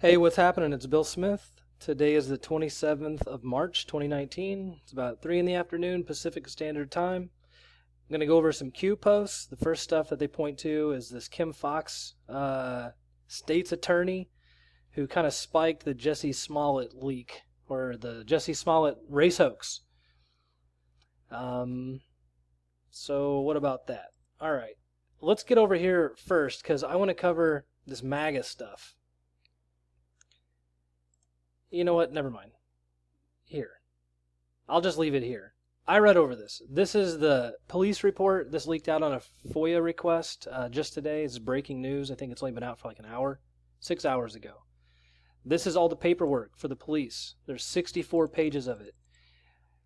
Hey, what's happening? It's Bill Smith. Today is the 27th of March, 2019. It's about 3 in the afternoon, Pacific Standard Time. I'm going to go over some Q posts. The first stuff that they point to is this Kim Foxx, state's attorney, who kind of spiked the Jussie Smollet leak, or the Jussie Smollet race hoax. So what about that? All right. Let's get over here first, because I want to cover this Maga stuff. You know what? Never mind. Here. I'll just leave it here. I read over this. This is the police report. This leaked out on a FOIA request just today. It's breaking news. I think it's only been out for like an hour. 6 hours ago. This is all the paperwork for the police. There's 64 pages of it.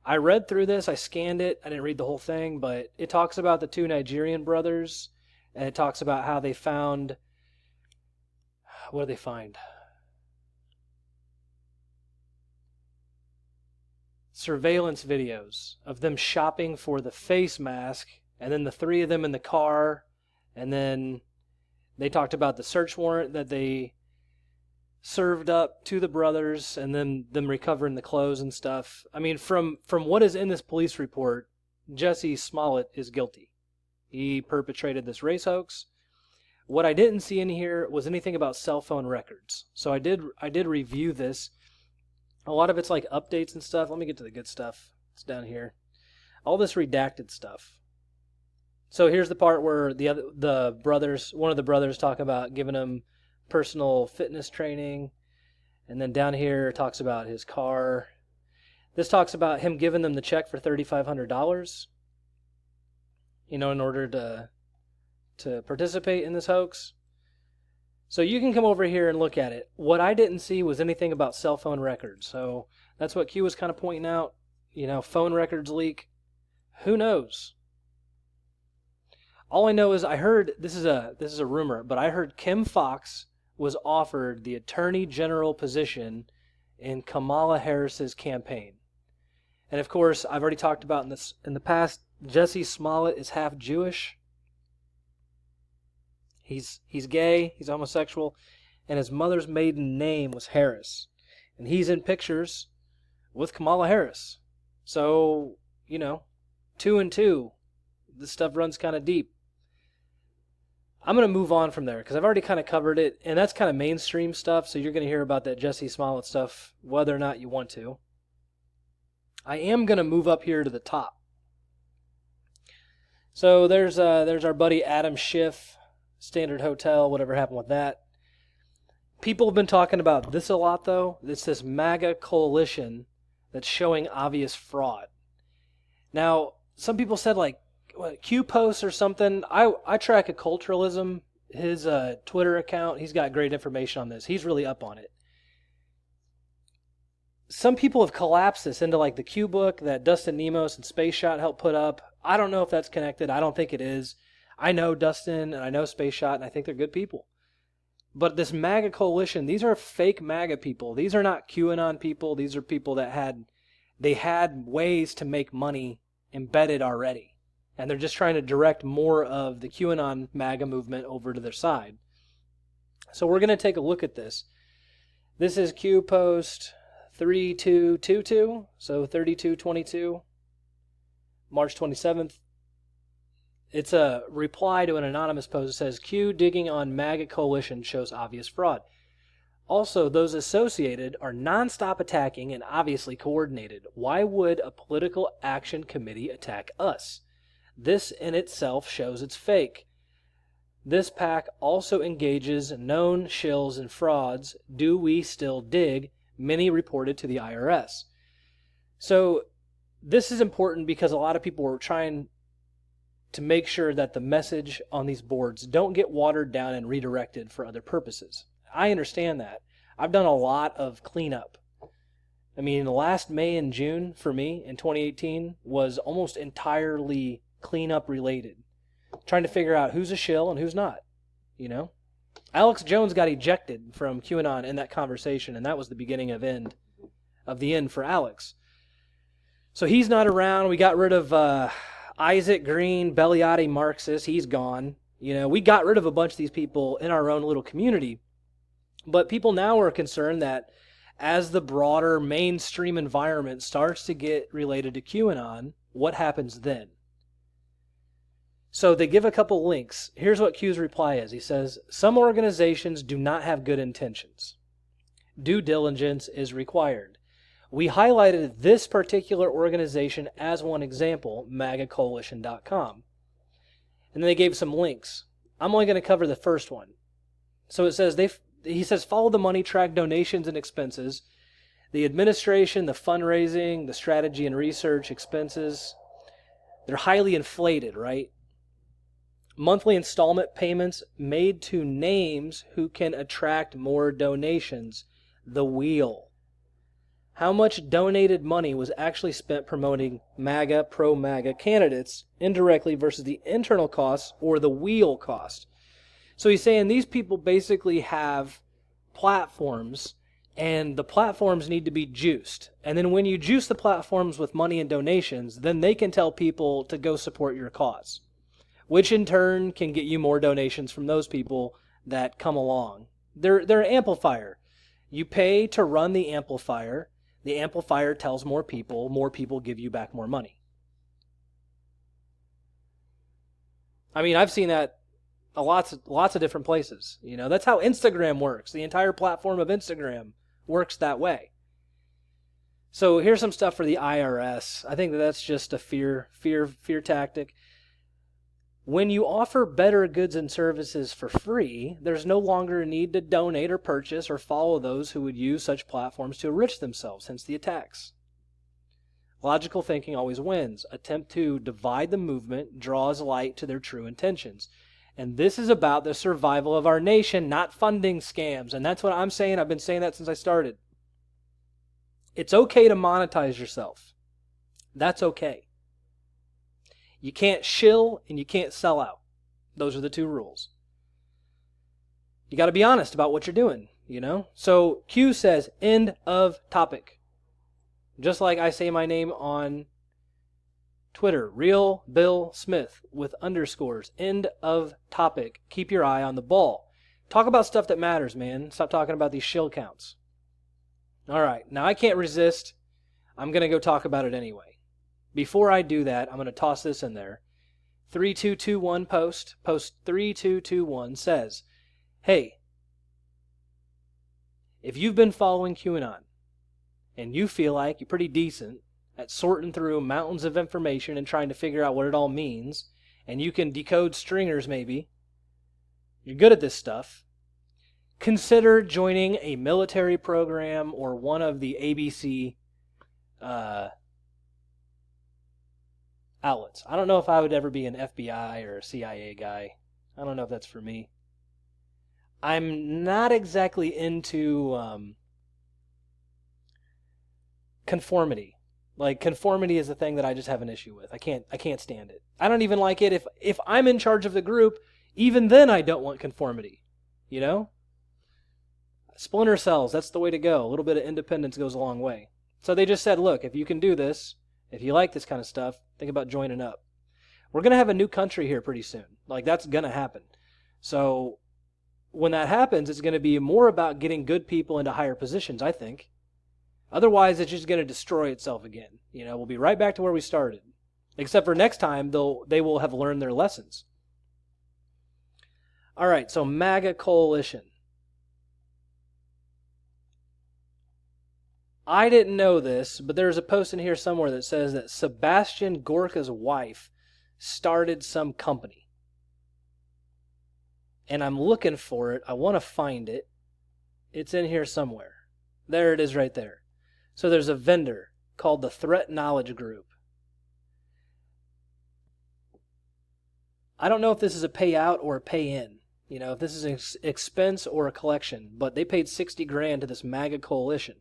I read through this. I scanned it. I didn't read the whole thing, but it talks about the two Nigerian brothers, and it talks about how they found... What did they find? Surveillance videos of them shopping for the face mask, and then the three of them in the car, and then they talked about the search warrant that they served up to the brothers, and then them recovering the clothes and stuff. I mean, from what is in this police report, Jussie Smollet is guilty. He perpetrated this race hoax. What I didn't see in here was anything about cell phone records. So I did review this. A lot of it's like updates and stuff. Let me get to the good stuff. It's down here. All this redacted stuff. So here's the part where one of the brothers talk about giving him personal fitness training. And then down here talks about his car. This talks about him giving them the check for $3,500. In order to participate in this hoax. So you can come over here and look at it. What I didn't see was anything about cell phone records. So that's what Q was kind of pointing out. Phone records leak. Who knows? All I know is I heard, this is a rumor, but I heard Kim Foxx was offered the Attorney General position in Kamala Harris's campaign. And of course, I've already talked about in the past, Jussie Smollett is half Jewish. He's gay, he's homosexual, and his mother's maiden name was Harris. And he's in pictures with Kamala Harris. So, 2 and 2, this stuff runs kind of deep. I'm going to move on from there because I've already kind of covered it, and that's kind of mainstream stuff, so you're going to hear about that Jussie Smollett stuff whether or not you want to. I am going to move up here to the top. So there's our buddy Adam Schiff. Standard Hotel, whatever happened with that. People have been talking about this a lot, though. It's this Maga coalition that's showing obvious fraud. Now, some people said, Q posts or something. I track Occulturalism, his Twitter account. He's got great information on this. He's really up on it. Some people have collapsed this into, the Q book that Dustin Nemos and Space Shot helped put up. I don't know if that's connected. I don't think it is. I know Dustin and I know Space Shot, and I think they're good people. But this MAGA coalition, these are fake MAGA people. These are not QAnon people. These are people that had ways to make money embedded already. And they're just trying to direct more of the QAnon MAGA movement over to their side. So we're going to take a look at this. This is Q post 3222, so 3222, March 27th. It's a reply to an anonymous post that says, Q digging on MAGA coalition shows obvious fraud. Also, those associated are nonstop attacking and obviously coordinated. Why would a political action committee attack us? This in itself shows it's fake. This pack also engages known shills and frauds. Do we still dig? Many reported to the IRS. So this is important because a lot of people were trying to make sure that the message on these boards don't get watered down and redirected for other purposes. I understand that. I've done a lot of cleanup. I mean, the last May and June for me in 2018 was almost entirely cleanup related. Trying to figure out who's a shill and who's not, Alex Jones got ejected from QAnon in that conversation, and that was the beginning of the end for Alex. So he's not around. We got rid of Isaac Green, Belliati Marxist, he's gone. We got rid of a bunch of these people in our own little community. But people now are concerned that as the broader mainstream environment starts to get related to QAnon, what happens then? So they give a couple links. Here's what Q's reply is. He says, some organizations do not have good intentions. Due diligence is required. We highlighted this particular organization as one example, MAGAcoalition.com. And then they gave some links. I'm only going to cover the first one. So it says, he says, follow the money, track donations and expenses, the administration, the fundraising, the strategy and research expenses. They're highly inflated, right? Monthly installment payments made to names who can attract more donations. The wheel. How much donated money was actually spent promoting MAGA, pro-MAGA candidates indirectly versus the internal costs or the wheel cost? So he's saying these people basically have platforms, and the platforms need to be juiced. And then when you juice the platforms with money and donations, then they can tell people to go support your cause, which in turn can get you more donations from those people that come along. They're an amplifier. You pay to run the amplifier tells more people give you back more money. I mean, I've seen that lots of different places. You know, that's how Instagram works. The entire platform of Instagram works that way. So here's some stuff for the IRS. I think that's just a fear tactic. When you offer better goods and services for free, there's no longer a need to donate or purchase or follow those who would use such platforms to enrich themselves, hence the attacks. Logical thinking always wins. Attempt to divide the movement draws light to their true intentions. And this is about the survival of our nation, not funding scams. And that's what I'm saying. I've been saying that since I started. It's okay to monetize yourself. That's okay. You can't shill and you can't sell out. Those are the two rules. You got to be honest about what you're doing, you know? So Q says, end of topic. Just like I say my name on Twitter, Real Bill Smith with underscores, end of topic. Keep your eye on the ball. Talk about stuff that matters, man. Stop talking about these shill counts. All right, now I can't resist. I'm going to go talk about it anyway. Before I do that, I'm going to toss this in there. 3221 post 3221 says, hey, if you've been following QAnon and you feel like you're pretty decent at sorting through mountains of information and trying to figure out what it all means, and you can decode stringers maybe, you're good at this stuff, consider joining a military program or one of the ABC outlets. I don't know if I would ever be an FBI or a CIA guy. I don't know if that's for me. I'm not exactly into conformity. Like, conformity is a thing that I just have an issue with. I can't stand it. I don't even like it if I'm in charge of the group. Even then, I don't want conformity. You know? Splinter cells, that's the way to go. A little bit of independence goes a long way. So they just said, look, if you can do this, if you like this kind of stuff, think about joining up. We're going to have a new country here pretty soon. Like, that's going to happen. So when that happens, it's going to be more about getting good people into higher positions, I think. Otherwise, it's just going to destroy itself again. You know, we'll be right back to where we started. Except for next time, they will have learned their lessons. All right, so MAGA Coalition. I didn't know this, but there's a post in here somewhere that says that Sebastian Gorka's wife started some company. And I'm looking for it. I want to find it. It's in here somewhere. There it is right there. So there's a vendor called the Threat Knowledge Group. I don't know if this is a payout or a pay-in. You know, if this is an expense or a collection. But they paid $60,000 to this MAGA coalition,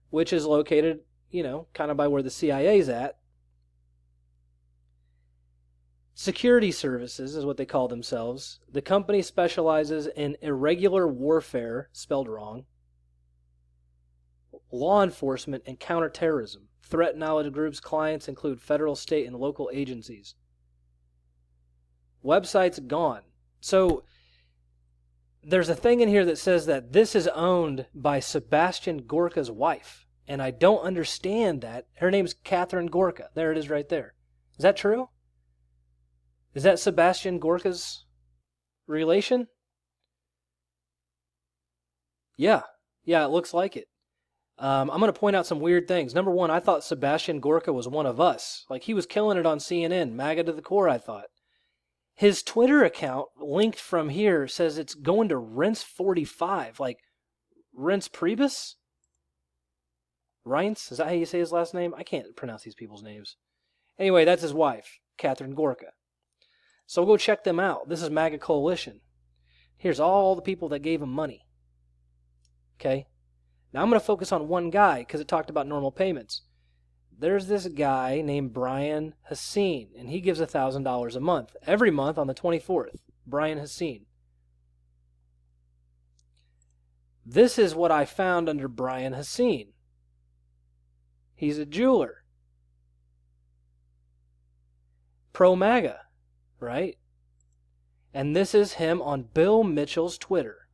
which is located, you know, kind of by where the CIA's at. Security Services is what they call themselves. The company specializes in irregular warfare, spelled wrong, law enforcement, and counterterrorism. Threat Knowledge Group's clients include federal, state, and local agencies. Website's gone. So there's a thing in here that says that this is owned by Sebastian Gorka's wife. And I don't understand that. Her name's Katharine Gorka. There it is right there. Is that true? Is that Sebastian Gorka's relation? Yeah. Yeah, it looks like it. I'm going to point out some weird things. Number one, I thought Sebastian Gorka was one of us. Like, he was killing it on CNN. MAGA to the core, I thought. His Twitter account, linked from here, says it's going to Rents45. Like, Rents Priebus? Reince? Is that how you say his last name? I can't pronounce these people's names. Anyway, that's his wife, Katharine Gorka. So we'll go check them out. This is MAGA Coalition. Here's all the people that gave him money. Okay? Now I'm going to focus on one guy because it talked about normal payments. There's this guy named Brian Hassine, and he gives $1,000 a month. Every month on the 24th. Brian Hassine. This is what I found under Brian Hassine. He's a jeweler. Pro-MAGA, right? And this is him on Bill Mitchell's Twitter.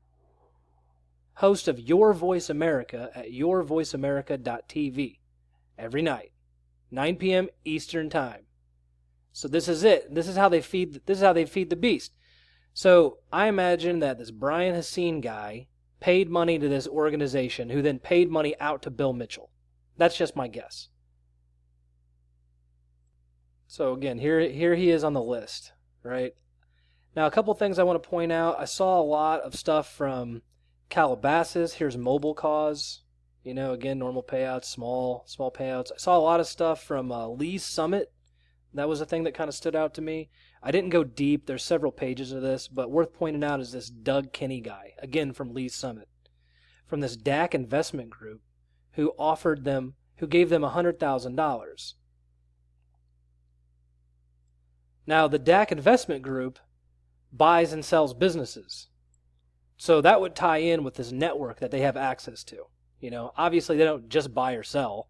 Host of Your Voice America at yourvoiceamerica.tv. Every night, 9 p.m. Eastern Time. So this is it. This is how they feed the beast. So I imagine that this Brian Hassine guy paid money to this organization who then paid money out to Bill Mitchell. That's just my guess. So again, here he is on the list, right? Now a couple things I want to point out. I saw a lot of stuff from Calabasas. Here's Mobile Cause. You know, again, normal payouts, small payouts. I saw a lot of stuff from Lee's Summit. That was a thing that kind of stood out to me. I didn't go deep. There's several pages of this, but worth pointing out is this Doug Kinney guy, again from Lee's Summit, from this DAC investment group, who gave them $100,000. Now, the DAC investment group buys and sells businesses. So that would tie in with this network that they have access to. You know, obviously they don't just buy or sell.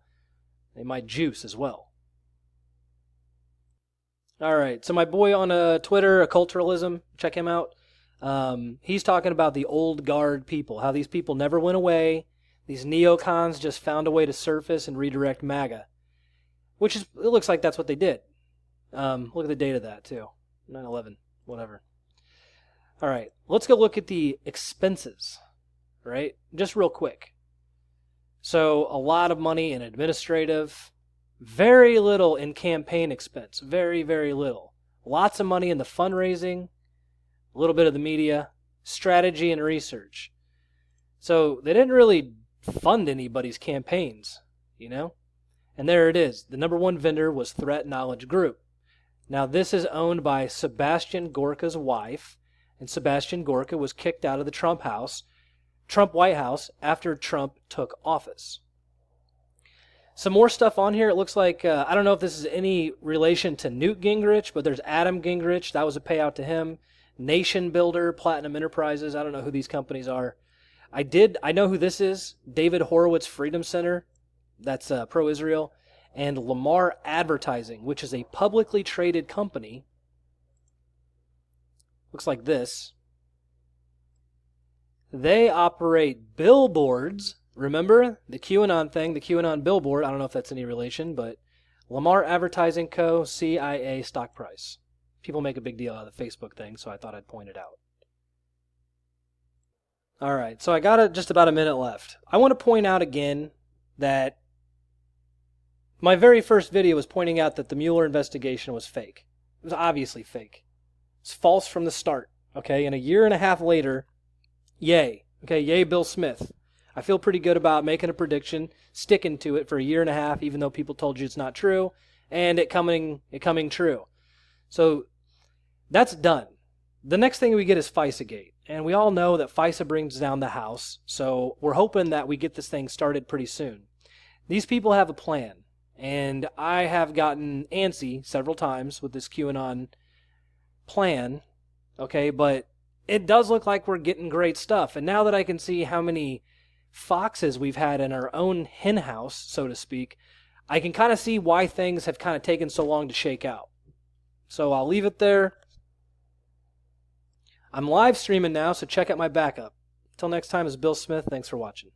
They might juice as well. All right, so my boy on Twitter, Occulturalism, check him out. He's talking about the old guard people, how these people never went away. These neocons just found a way to surface and redirect MAGA, it looks like that's what they did. Look at the date of that too, 9/11, whatever. All right, let's go look at the expenses, right? Just real quick. So a lot of money in administrative, very little in campaign expense, very, very little. Lots of money in the fundraising, a little bit of the media, strategy and research. So they didn't really fund anybody's campaigns, you know? And there it is. The number one vendor was Threat Knowledge Group. Now this is owned by Sebastian Gorka's wife, and Sebastian Gorka was kicked out of the Trump White House, after Trump took office. Some more stuff on here. It looks like, I don't know if this is any relation to Newt Gingrich, but there's Adam Gingrich. That was a payout to him. Nation Builder, Platinum Enterprises. I don't know who these companies are. I know who this is. David Horowitz Freedom Center. That's pro-Israel. And Lamar Advertising, which is a publicly traded company. Looks like this. They operate billboards. Remember the QAnon thing, the QAnon billboard. I don't know if that's any relation, but Lamar Advertising Co., CIA stock price. People make a big deal out of the Facebook thing, so I thought I'd point it out. All right, so I got just about a minute left. I want to point out again that my very first video was pointing out that the Mueller investigation was fake. It was obviously fake. It's false from the start, okay? And a year and a half later, yay. Okay, yay Bill Smith. I feel pretty good about making a prediction, sticking to it for a year and a half, even though people told you it's not true, and it coming true. So that's done. The next thing we get is FISA-gate. And we all know that FISA brings down the House, so we're hoping that we get this thing started pretty soon. These people have a plan, and I have gotten antsy several times with this QAnon plan, okay, but it does look like we're getting great stuff. And now that I can see how many foxes we've had in our own hen house, so to speak, I can kind of see why things have kind of taken so long to shake out. So I'll leave it there. I'm live streaming now, so check out my backup. Till next time, is Bill Smith. Thanks for watching.